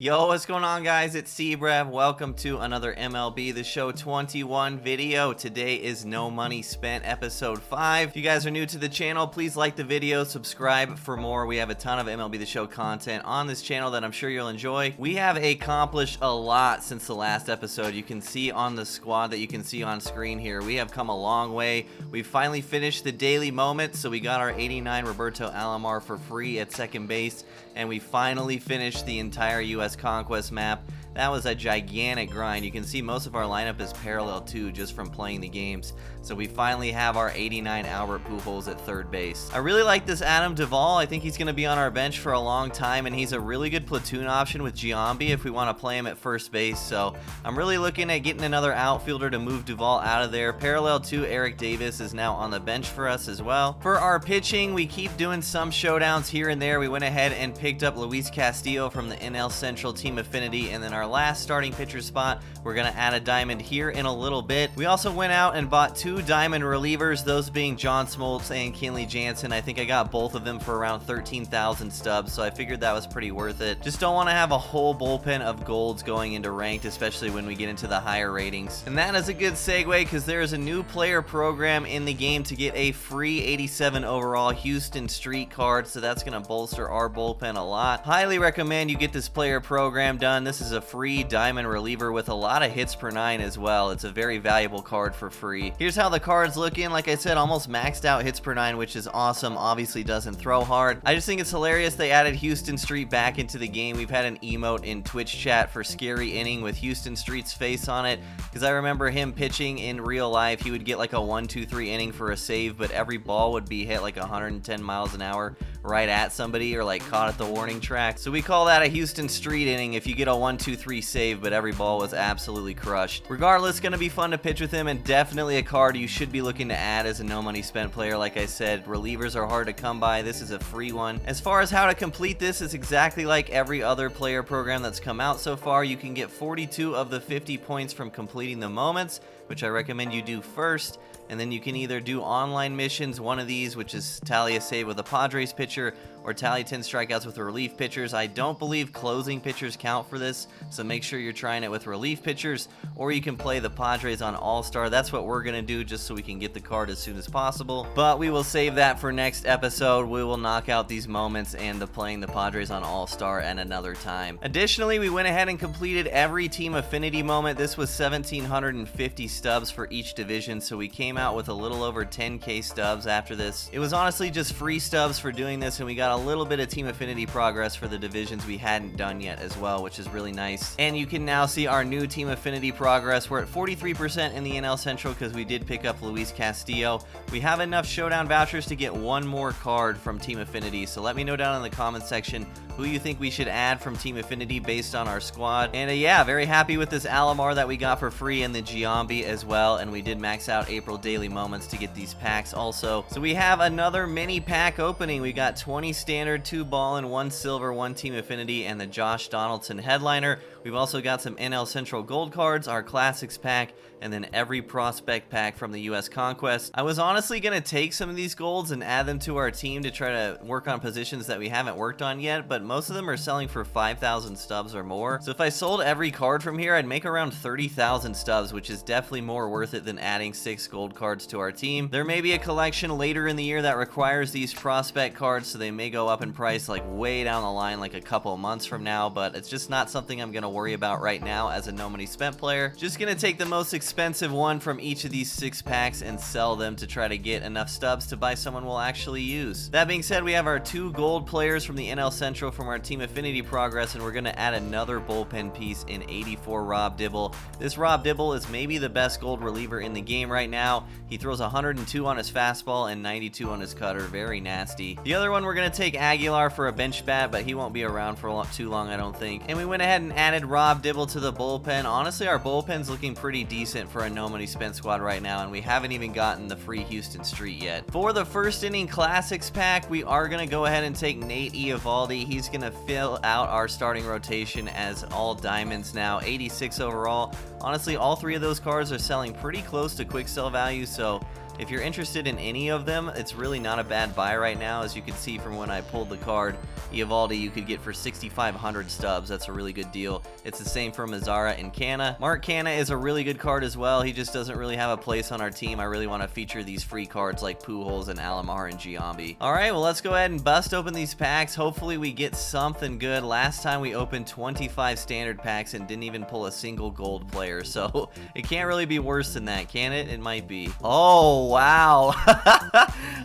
Yo, what's going on, guys? It's Cbrev. Welcome to another MLB The Show 21 video. Today is No Money Spent episode 5. If you guys are new to the channel, please like the video, subscribe for more. We have a ton of MLB The Show content on this channel that I'm sure you'll enjoy. We have accomplished a lot since the last episode. You can see on the squad that you can see on screen here. We have come a long way. We finally finished the daily moments, so we got our 89 Roberto Alomar for free at second base, and we finally finished the entire US Conquest map. That was a gigantic grind. You can see most of our lineup is parallel too, just from playing the games. So we finally have our 89 Albert Pujols at third base. I really like this Adam Duvall. I think he's going to be on our bench for a long time, and he's a really good platoon option with Giambi if we want to play him at first base. So I'm really looking at getting another outfielder to move Duvall out of there. Parallel to Eric Davis is now on the bench for us as well. For our pitching, we keep doing some showdowns here and there. We went ahead and picked up Luis Castillo from the NL Central Team Affinity, and then our last starting pitcher spot, we're going to add a diamond here in a little bit. We also went out and bought two diamond relievers, those being John Smoltz and Kenley Jansen. I think I got both of them for around 13,000 stubs, so I figured that was pretty worth it. Just don't want to have a whole bullpen of golds going into ranked, especially when we get into the higher ratings. And that is a good segue because there is a new player program in the game to get a free 87 overall Houston Street card, so that's going to bolster our bullpen a lot. Highly recommend you get this player program done. This is a free diamond reliever with a lot of hits per 9 as well. It's a very valuable card for free. Here's how the cards look in. Like I said, almost maxed out hits per 9, which is awesome. Obviously doesn't throw hard. I just think it's hilarious they added Houston Street back into the game. We've had an emote in Twitch chat for Scary Inning with Houston Street's face on it, because I remember him pitching in real life. He would get like a 1-2-3 inning for a save, but every ball would be hit like 110 miles an hour right at somebody or like caught at the warning track. So we call that a Houston Street inning if you get a 1-2-3 save, but every ball was absolutely crushed. Regardless, going to be fun to pitch with him, and definitely a card you should be looking to add as a no money spent player. Like I said, relievers are hard to come by. This is a free one. As far as how to complete this, it's exactly like every other player program that's come out so far. You can get 42 of the 50 points from completing the moments, which I recommend you do first. And then you can either do online missions, one of these, which is tally a save with a Padres pitcher, or tally 10 strikeouts with relief pitchers. I don't believe closing pitchers count for this, so make sure you're trying it with relief pitchers, or you can play the Padres on All-Star. That's what we're going to do just so we can get the card as soon as possible, but we will save that for next episode. We will knock out these moments and playing the Padres on All-Star at another time. Additionally, we went ahead and completed every team affinity moment. This was 1,750 stubs for each division, so we came out with a little over 10k stubs after this. It was honestly just free stubs for doing this, and we got a little bit of team affinity progress for the divisions we hadn't done yet as well, which is really nice. And you can now see our new team affinity progress. We're at 43% in the NL Central because we did pick up Luis Castillo. We have enough showdown vouchers to get one more card from team affinity, so let me know down in the comments section who you think we should add from team affinity based on our squad. And yeah, very happy with this Alomar that we got for free, and the Giambi as well. And we did max out April daily moments to get these packs also. So we have another mini pack opening. We got 20 standard, 2 ball and 1 silver, 1 team affinity, and the Josh Donaldson headliner. We've also got some NL Central gold cards, our classics pack, and then every prospect pack from the US Conquest. I was honestly going to take some of these golds and add them to our team to try to work on positions that we haven't worked on yet, but most of them are selling for 5,000 stubs or more. So if I sold every card from here, I'd make around 30,000 stubs, which is definitely more worth it than adding 6 gold cards to our team. There may be a collection later in the year that requires these prospect cards, so they may go up in price like way down the line, like a couple months from now, but it's just not something I'm going to worry about right now as a no money spent player. Just going to take the most expensive one from each of these 6 packs and sell them to try to get enough stubs to buy someone we'll actually use. That being said, we have our 2 gold players from the NL Central from our team affinity progress, and we're going to add another bullpen piece in 84 Rob Dibble. This Rob Dibble is maybe the best gold reliever in the game right now. He throws 102 on his fastball and 92 on his cutter. Very nasty. The other one, we're going to take Aguilar for a bench bat, but he won't be around for too long, I don't think. And we went ahead and added Rob Dibble to the bullpen. Honestly, our bullpen's looking pretty decent for a no money spent squad right now, and we haven't even gotten the free Houston Street yet. For the first inning classics pack, we are going to go ahead and take Nate Eovaldi. He's going to fill out our starting rotation as all diamonds now, 86 overall. Honestly, all 3 of those cards are selling pretty close to quick sell value, so if you're interested in any of them, it's really not a bad buy right now. As you can see from when I pulled the card, Eovaldi you could get for 6,500 stubs. That's a really good deal. It's the same for Mazzara and Canna. Mark Canna is a really good card as well. He just doesn't really have a place on our team. I really want to feature these free cards like Pujols and Alomar and Giambi. All right, well, let's go ahead and bust open these packs. Hopefully we get something good. Last time we opened 25 standard packs and didn't even pull a single gold player, so it can't really be worse than that, can it? It might be. Oh, wow.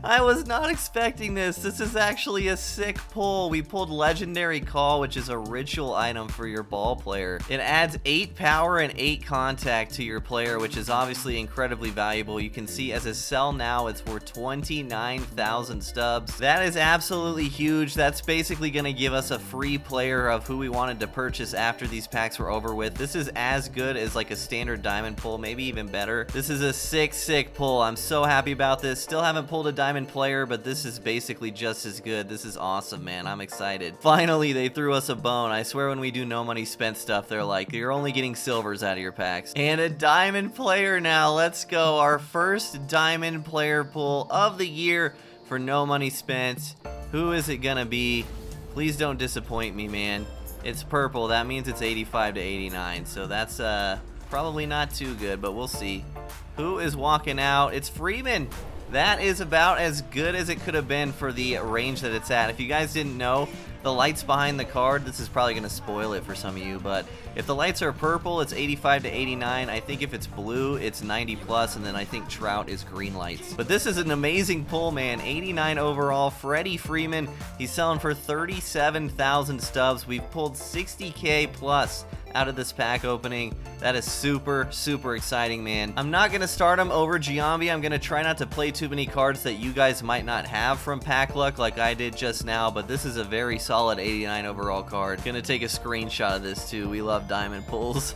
I was not expecting this. This is actually a sick pull. We pulled Legendary Call, which is a ritual item for your ball player. It adds 8 power and 8 contact to your player, which is obviously incredibly valuable. You can see as a sell now, it's worth 29,000 stubs. That is absolutely huge. That's basically going to give us a free player of who we wanted to purchase after these packs were over with. This is as good as like a standard diamond pull, maybe even better. This is a sick pull. I'm so happy about this. Still haven't pulled a diamond player, but this is basically just as good. This is awesome, man. I'm excited. Finally, they threw us a bone. I swear when we do no money spent stuff, they're like, you're only getting silvers out of your packs. And a diamond player now. Let's go. Our first diamond player pull of the year for no money spent. Who is it gonna be? Please don't disappoint me, man. It's purple. That means it's 85 to 89. So that's probably not too good, but we'll see. Who is walking out? It's Freeman. That is about as good as it could have been for the range that it's at. If you guys didn't know, the lights behind the card, this is probably going to spoil it for some of you, but if the lights are purple, it's 85 to 89. I think if it's blue, it's 90 plus, and then I think Trout is green lights. But this is an amazing pull, man. 89 overall. Freddie Freeman, he's selling for 37,000 stubs. We've pulled 60K plus out of this pack opening. That is super exciting, man. I'm not gonna start him over Giambi. I'm gonna try not to play too many cards that you guys might not have from pack luck like I did just now, but this is a very solid 89 overall card. Gonna take a screenshot of this too. We love diamond pulls.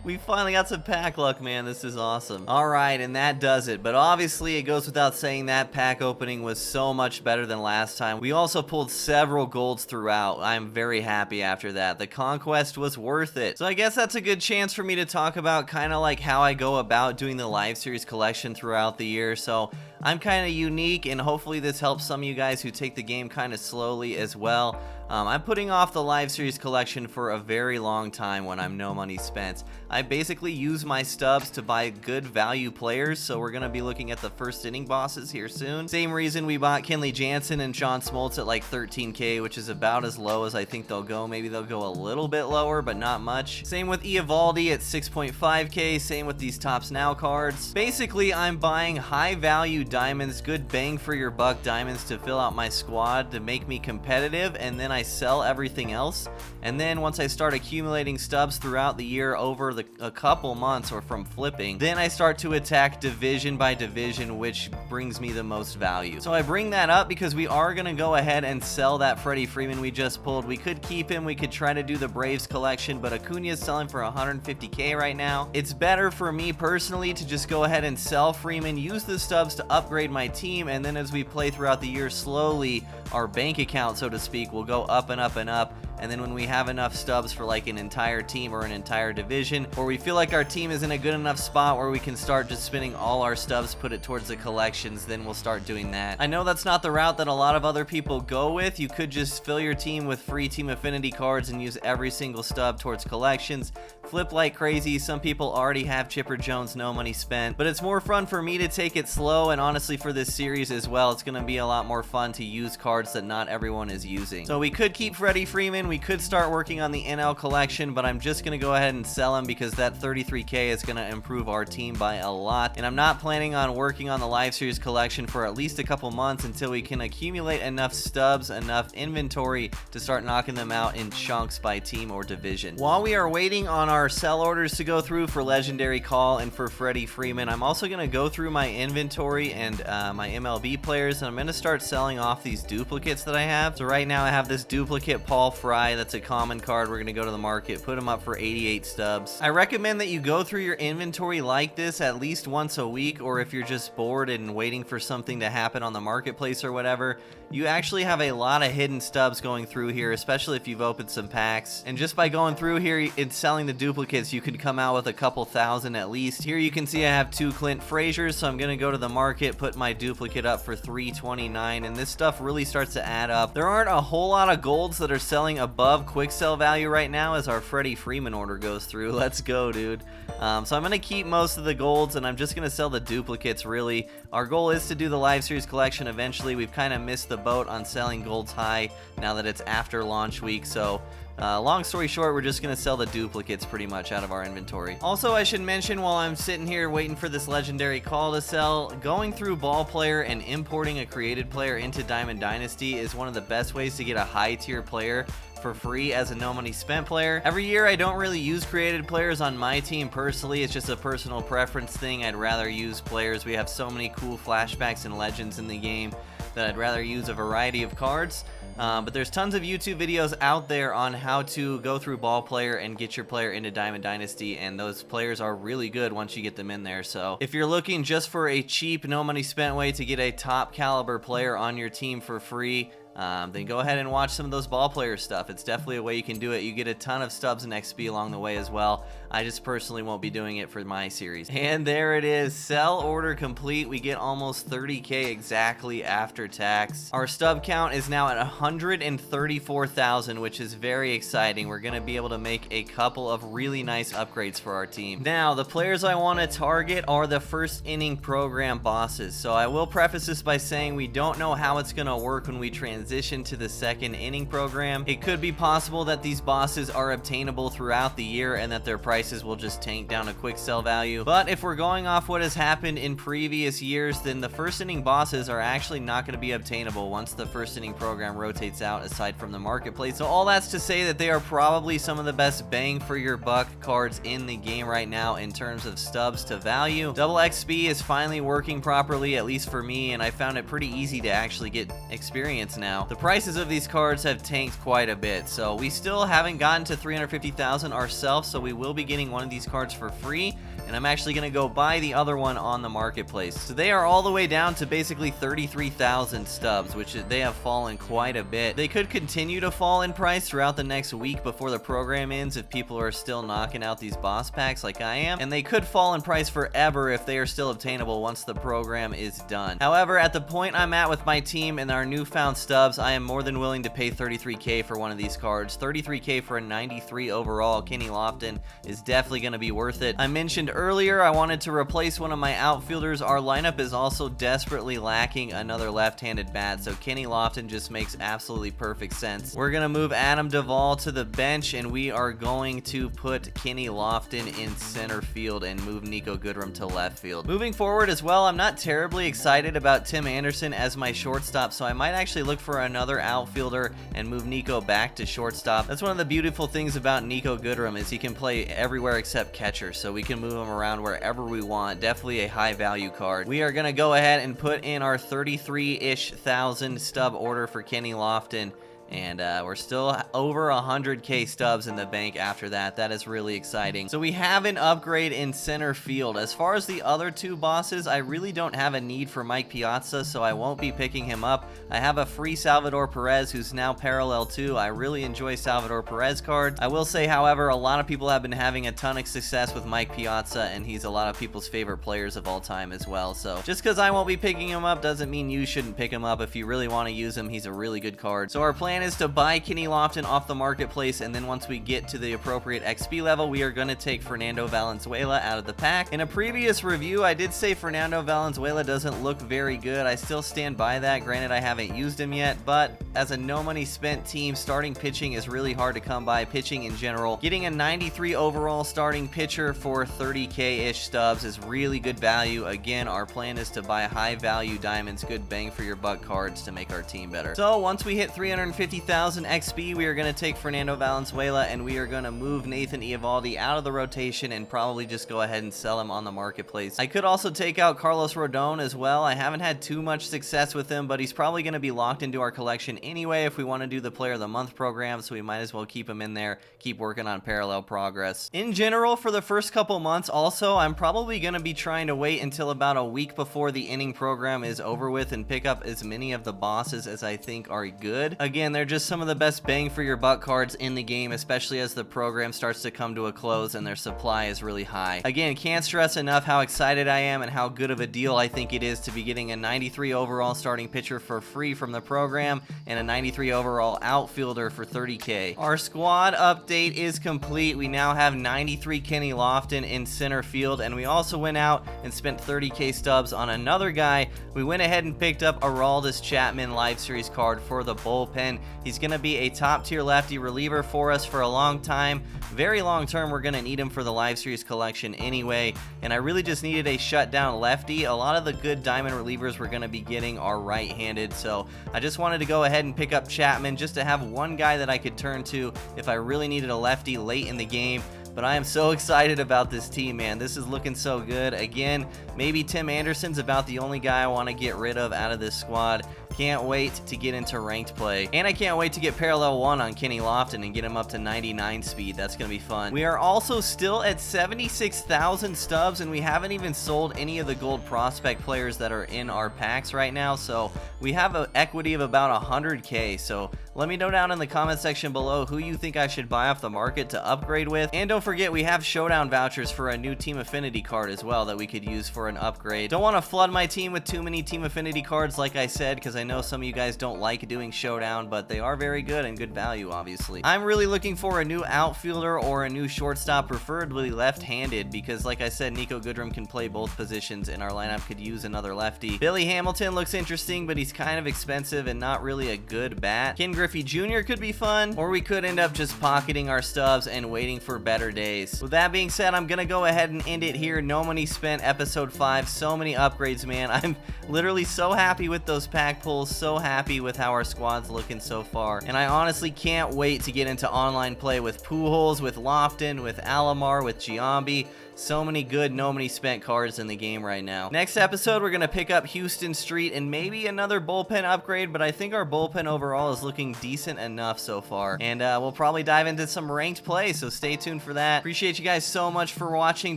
We finally got some pack luck, man. This is awesome. All right, and that does it. But obviously it goes without saying that pack opening was so much better than last time. We also pulled several golds throughout. I'm very happy after that. The Conquest was worth it. So I guess that's a good chance for me to talk about kind of like how I go about doing the live series collection throughout the year. So I'm kind of unique, and hopefully this helps some of you guys who take the game kind of slowly as well. I'm putting off the live series collection for a very long time when I'm no money spent. I basically use my stubs to buy good value players, so we're going to be looking at the first inning bosses here soon. Same reason we bought Kenley Jansen and John Smoltz at like 13K, which is about as low as I think they'll go. Maybe they'll go a little bit lower, but not much. Same with Eovaldi at 6.5K. Same with these Tops Now cards. Basically, I'm buying high value diamonds, good bang for your buck diamonds to fill out my squad to make me competitive, and then I sell everything else. And then once I start accumulating stubs throughout the year over a couple months or from flipping, then I start to attack division by division, which brings me the most value. So I bring that up because we are going to go ahead and sell that Freddie Freeman we just pulled. We could keep him. We could try to do the Braves collection, but Acuna is selling for 150K right now. It's better for me personally to just go ahead and sell Freeman, use the stubs to upgrade my team, and then as we play throughout the year slowly, our bank account, so to speak, will go up and up and up. And then when we have enough stubs for like an entire team or an entire division, or we feel like our team is in a good enough spot where we can start just spending all our stubs, put it towards the collections, then we'll start doing that. I know that's not the route that a lot of other people go with. You could just fill your team with free team affinity cards and use every single stub towards collections. Flip like crazy. Some people already have Chipper Jones, no money spent, but it's more fun for me to take it slow, and honestly for this series as well, it's going to be a lot more fun to use cards that not everyone is using. So we could keep Freddie Freeman. We could start working on the NL collection, but I'm just going to go ahead and sell him because that 33K is going to improve our team by a lot, and I'm not planning on working on the live series collection for at least a couple months until we can accumulate enough stubs, enough inventory to start knocking them out in chunks by team or division. While we are waiting on our sell orders to go through for Legendary Call and for Freddie Freeman, I'm also going to go through my inventory and my MLB players, and I'm going to start selling off these duplicates that I have. So right now I have this duplicate Paul Fry Fry, that's a common card. We're going to go to the market, put him up for 88 stubs. I recommend that you go through your inventory like this at least once a week, or if you're just bored and waiting for something to happen on the marketplace or whatever, you actually have a lot of hidden stubs going through here, especially if you've opened some packs. And just by going through here and selling the duplicates, you could come out with a couple thousand at least. Here you can see I have 2 Clint Fraziers, so I'm going to go to the market, put my duplicate up for 329, and this stuff really starts to add up. There aren't a whole lot of golds that are selling above quick sell value right now as our Freddie Freeman order goes through. Let's go, dude. So I'm going to keep most of the golds, and I'm just going to sell the duplicates, really. Our goal is to do the live series collection eventually. We've kind of missed the boat on selling golds high now that it's after launch week, so long story short, we're just going to sell the duplicates pretty much out of our inventory. Also, I should mention, while I'm sitting here waiting for this legendary call to sell, going through ball player and importing a created player into Diamond Dynasty is one of the best ways to get a high tier player for free as a no money spent player. Every year I don't really use created players on my team personally. It's just a personal preference thing. I'd rather use players. We have so many cool flashbacks and legends in the game that I'd rather use a variety of cards. But there's tons of YouTube videos out there on how to go through ball player and get your player into Diamond Dynasty, and those players are really good once you get them in there. So if you're looking just for a cheap, no money spent way to get a top caliber player on your team for free, then go ahead and watch some of those ball player stuff. It's definitely a way you can do it. You get a ton of stubs and XP along the way as well. I just personally won't be doing it for my series. And there it is, sell order complete. We get almost 30k exactly after tax. Our stub count is now at 134,000, which is very exciting. We're gonna be able to make a couple of really nice upgrades for our team. Now, the players I want to target are the first inning program bosses. So I will preface this by saying we don't know how it's gonna work when we transition to the second inning program. It could be possible that these bosses are obtainable throughout the year and that their prices will just tank down a quick sell value. But if we're going off what has happened in previous years, then the first inning bosses are actually not going to be obtainable once the first inning program rotates out, aside from the marketplace. So all that's to say that they are probably some of the best bang for your buck cards in the game right now in terms of stubs to value. Double XP is finally working properly, at least for me, and I found it pretty easy to actually get experience now. The prices of these cards have tanked quite a bit, so we still haven't gotten to 350,000 ourselves, so we will be getting one of these cards for free, and I'm actually going to go buy the other one on the marketplace. So they are all the way down to basically 33,000 stubs, which they have fallen quite a bit. They could continue to fall in price throughout the next week before the program ends if people are still knocking out these boss packs like I am, and they could fall in price forever if they are still obtainable once the program is done. However, at the point I'm at with my team and our newfound stubs, I am more than willing to pay 33k for one of these cards. 33k for a 93 overall Kenny Lofton is definitely going to be worth it. I mentioned earlier I wanted to replace one of my outfielders. Our lineup is also desperately lacking another left-handed bat, so Kenny Lofton just makes absolutely perfect sense. We're going to move Adam Duvall to the bench, and we are going to put Kenny Lofton in center field and move Niko Goodrum to left field. Moving forward as well, I'm not terribly excited about Tim Anderson as my shortstop, so I might actually look for another outfielder and move Niko back to shortstop. That's one of the beautiful things about Niko Goodrum is he can play everywhere except catcher, so we can move him around wherever we want. Definitely a high value card. We are going to go ahead and put in our 33-ish thousand stub order for Kenny Lofton, and we're still over 100k stubs in the bank after that. That is really exciting. So we have an upgrade in center field. As far as the other two bosses, I really don't have a need for Mike Piazza, so I won't be picking him up. I have a free Salvador Perez who's now parallel 2. I really enjoy Salvador Perez cards. I will say, however, a lot of people have been having a ton of success with Mike Piazza, and he's a lot of people's favorite players of all time as well. So just because I won't be picking him up doesn't mean you shouldn't pick him up. If you really want to use him, he's a really good card. So our plan is to buy Kenny Lofton off the marketplace, and then once we get to the appropriate XP level, we are going to take Fernando Valenzuela out of the pack. In a previous review, I did say Fernando Valenzuela doesn't look very good. I still stand by that. Granted, I haven't used him yet, but as a no money spent team, starting pitching is really hard to come by. Pitching in general, getting a 93 overall starting pitcher for 30k-ish stubs is really good value. Again, our plan is to buy high value diamonds, good bang for your buck cards to make our team better. So once we hit 350 250,000 XP, we are going to take Fernando Valenzuela, and we are going to move Nathan Eovaldi out of the rotation and probably just go ahead and sell him on the marketplace. I could also take out Carlos Rodon as well. I haven't had too much success with him, but he's probably going to be locked into our collection anyway if we want to do the Player of the Month program, so we might as well keep him in there, keep working on parallel progress. In general, for the first couple months also, I'm probably going to be trying to wait until about a week before the inning program is over with and pick up as many of the bosses as I think are good. Again, they're just some of the best bang for your buck cards in the game, especially as the program starts to come to a close and their supply is really high. Again, can't stress enough how excited I am and how good of a deal I think it is to be getting a 93 overall starting pitcher for free from the program and a 93 overall outfielder for 30K. Our squad update is complete. We now have 93 Kenny Lofton in center field, and we also went out and spent 30K stubs on another guy. We went ahead and picked up Aroldis Chapman live series card for the bullpen. He's going to be a top tier lefty reliever for us for a long time. Very long term, we're going to need him for the live series collection anyway, and I really just needed a shutdown lefty. A lot of the good diamond relievers we're going to be getting are right-handed, so I just wanted to go ahead and pick up Chapman just to have one guy that I could turn to if I really needed a lefty late in the game. But I am so excited about this team, man. This is looking so good. Again, maybe Tim Anderson's about the only guy I want to get rid of out of this squad. Can't wait to get into ranked play. And I can't wait to get parallel 1 on Kenny Lofton and get him up to 99 speed. That's going to be fun. We are also still at 76,000 stubs, and we haven't even sold any of the gold prospect players that are in our packs right now. So we have an equity of about 100K. So let me know down in the comment section below who you think I should buy off the market to upgrade with. And don't forget, we have Showdown vouchers for a new Team Affinity card as well that we could use for an upgrade. Don't want to flood my team with too many Team Affinity cards, like I said, because I know some of you guys don't like doing Showdown, but they are very good and good value, obviously. I'm really looking for a new outfielder or a new shortstop, preferably left-handed, because like I said, Nico Goodrum can play both positions, and our lineup could use another lefty. Billy Hamilton looks interesting, but he's kind of expensive and not really a good bat. Ken Griffey Jr. could be fun, or we could end up just pocketing our stubs and waiting for better days. With that being said, I'm gonna go ahead and end it here. No money spent, episode 5. So many upgrades, man. I'm literally so happy with those pack pulls, so happy with how our squad's looking so far, and I honestly can't wait to get into online play with Pujols, with Lofton, with Alomar, with Giambi. So many good no money spent cards in the game right now. Next episode, we're gonna pick up Houston Street and maybe another bullpen upgrade, but I think our bullpen overall is looking decent enough so far, and we'll probably dive into some ranked play, so stay tuned for that. Appreciate you guys so much for watching.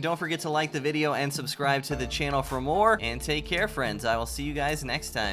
Don't forget to like the video and subscribe to the channel for more, and take care, friends. I will see you guys next time.